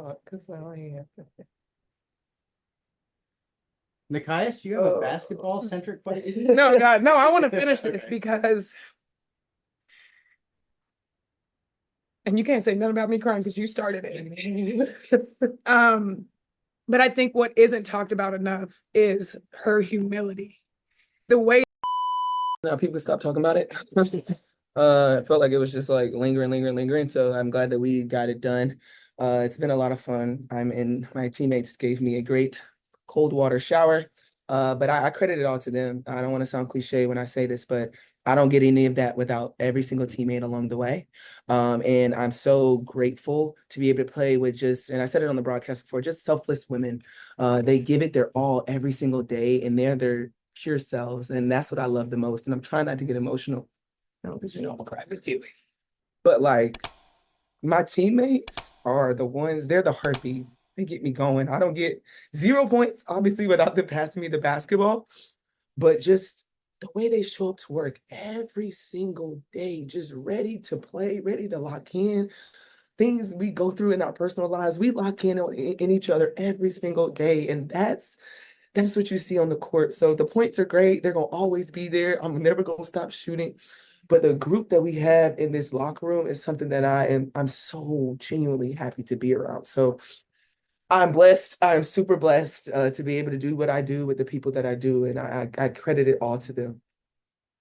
talk because I am. Nikias, do you have a basketball-centric question? No, God, no, I want to finish this because, and you can't say nothing about me crying because you started it. But I think what isn't talked about enough is her humility. The way now people stop talking about it. I felt like it was just like lingering. So I'm glad that we got it done. It's been a lot of fun. My teammates gave me a great cold water shower. But I credit it all to them. I don't want to sound cliche when I say this, but I don't get any of that without every single teammate along the way. And I'm so grateful to be able to play with just, and I said it on the broadcast before, just selfless women. They give it their all every single day, and they're their pure selves. And that's what I love the most. And I'm trying not to get emotional. No, because you know I'm gonna cry with you. But like my teammates are the ones, they're the heartbeat. They get me going. I don't get 0 points, obviously, without them passing me the basketball. But just the way they show up to work every single day, just ready to play, ready to lock in. Things we go through in our personal lives, we lock in each other every single day. And that's what you see on the court. So the points are great. They're gonna always be there. I'm never gonna stop shooting. But the group that we have in this locker room is something that I'm so genuinely happy to be around. So I'm blessed. I'm super blessed to be able to do what I do with the people that I do, and I credit it all to them.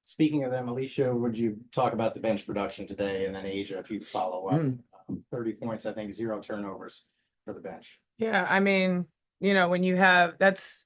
Speaking of them, Alysha, would you talk about the bench production today? And then Asia, if you follow up, 30 points, I think, 0 turnovers for the bench. Yeah, I mean, when you have that's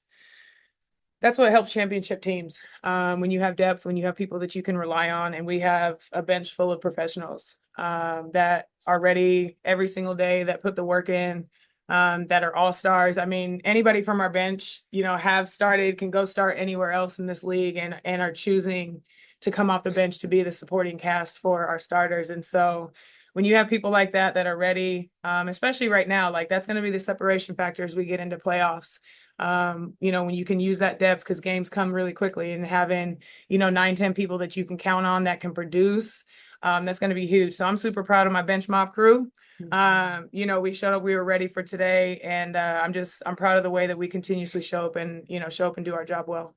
what helps championship teams. When you have depth, when you have people that you can rely on, and we have a bench full of professionals that are ready every single day, that put the work in, that are all stars. I mean, anybody from our bench, have started, can go start anywhere else in this league, and are choosing to come off the bench to be the supporting cast for our starters. And so when you have people like that are ready, especially right now, like that's going to be the separation factor as we get into playoffs. When you can use that depth because games come really quickly, and having, 9-10 people that you can count on that can produce, that's going to be huge. So I'm super proud of my bench mob crew. We showed up, we were ready for today, and I'm proud of the way that we continuously show up and do our job well.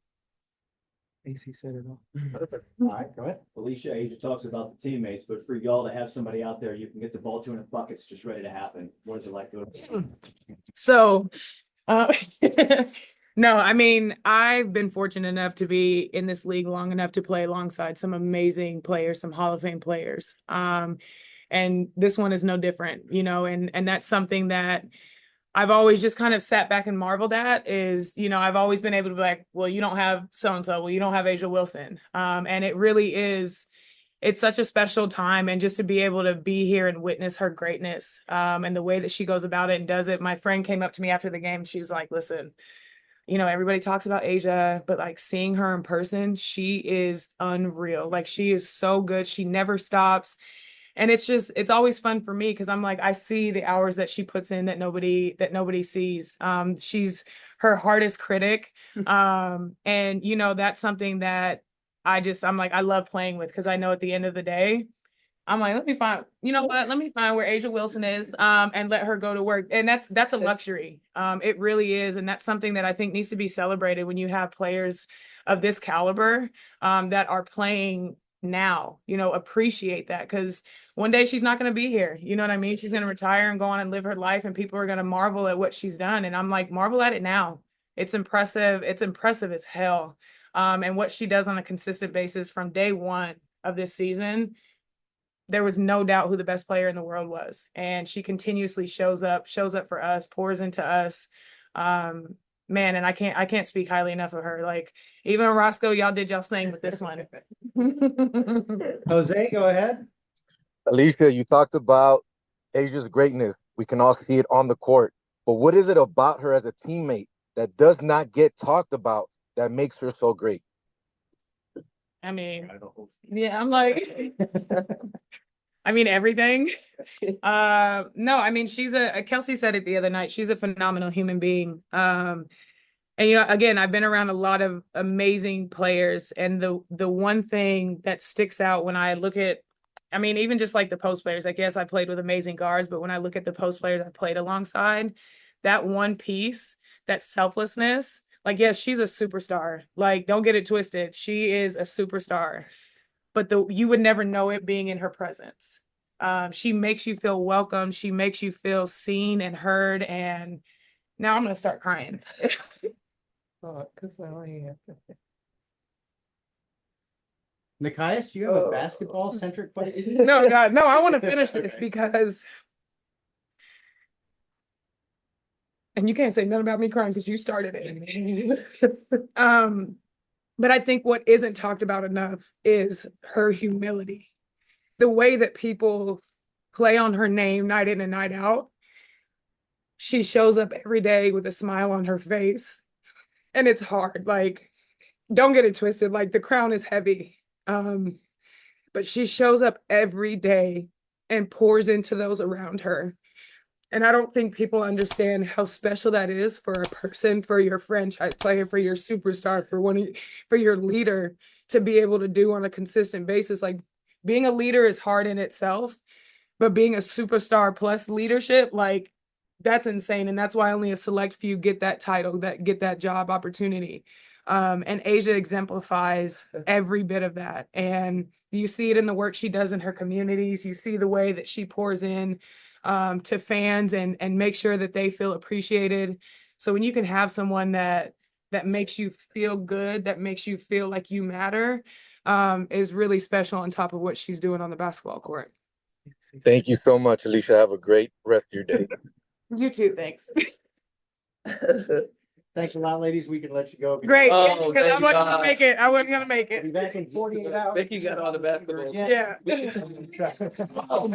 AC said it all. Perfect. All right, go ahead. Alicia, Asia talks about the teammates, but for y'all to have somebody out there you can get the ball to in buckets just ready to happen, what is it like doing? So, no, I mean, I've been fortunate enough to be in this league long enough to play alongside some amazing players, some Hall of Fame players. And this one is no different, and that's something that I've always just kind of sat back and marveled at is, I've always been able to be like, well, you don't have so-and-so, well, you don't have Asia Wilson. And it really is, it's such a special time. And just to be able to be here and witness her greatness and the way that she goes about it and does it. My friend came up to me after the game. She was like, listen, everybody talks about Asia, but like seeing her in person, she is unreal. Like she is so good. She never stops. And it's always fun for me because I'm like, I see the hours that she puts in that nobody sees. She's her hardest critic. And that's something that I'm like, I love playing with because I know at the end of the day, I'm like, let me find where Asia Wilson is, and let her go to work. And that's a luxury. It really is. And that's something that I think needs to be celebrated when you have players of this caliber, that are playing now, appreciate that because one day she's not going to be here. You know what I mean? She's going to retire and go on and live her life, and people are going to marvel at what she's done. And I'm like, marvel at it now. It's impressive. It's impressive as hell. And what she does on a consistent basis from day one of this season, there was no doubt who the best player in the world was. And she continuously shows up for us, pours into us. Man, and I can't speak highly enough of her. Like even Roscoe, y'all did y'all's thing with this one. Jose, go ahead. Alysha, you talked about Asia's greatness. We can all see it on the court. But what is it about her as a teammate that does not get talked about that makes her so great? I mean, yeah, I'm like, I mean, everything. No, I mean, Kelsey said it the other night. She's a phenomenal human being. And, again, I've been around a lot of amazing players. And the one thing that sticks out when I look at I mean, even just like the post players, I guess I played with amazing guards, but when I look at the post players I played alongside, that one piece, that selflessness, like, yes, she's a superstar. Like, don't get it twisted. She is a superstar, but you would never know it being in her presence. She makes you feel welcome. She makes you feel seen and heard. And now I'm going to start crying. Oh, because I am. Nikias, do you have a basketball centric question? No, God, no, I want to finish this Okay. because, and you can't say nothing about me crying because you started it. But I think what isn't talked about enough is her humility. The way that people play on her name night in and night out. She shows up every day with a smile on her face. And it's hard. Like, don't get it twisted. Like, the crown is heavy. But she shows up every day and pours into those around her. And I don't think people understand how special that is for a person, for your franchise player, for your superstar, for your leader to be able to do on a consistent basis. Like, being a leader is hard in itself, but being a superstar plus leadership, like, that's insane. And that's why only a select few get that title, that get that job opportunity. And Asia exemplifies every bit of that. And you see it in the work she does in her communities. You see the way that she pours in to fans and make sure that they feel appreciated. So when you can have someone that makes you feel good, that makes you feel like you matter, is really special on top of what she's doing on the basketball court. Thank you so much, Alysha. Have a great rest of your day. You too, thanks. Thanks a lot, ladies. We can let you go. Great. Oh, Because I thank wasn't God. gonna make it. I wasn't gonna make Be it. back in 48 hours. Becky got all the basketball. Yeah. Oh,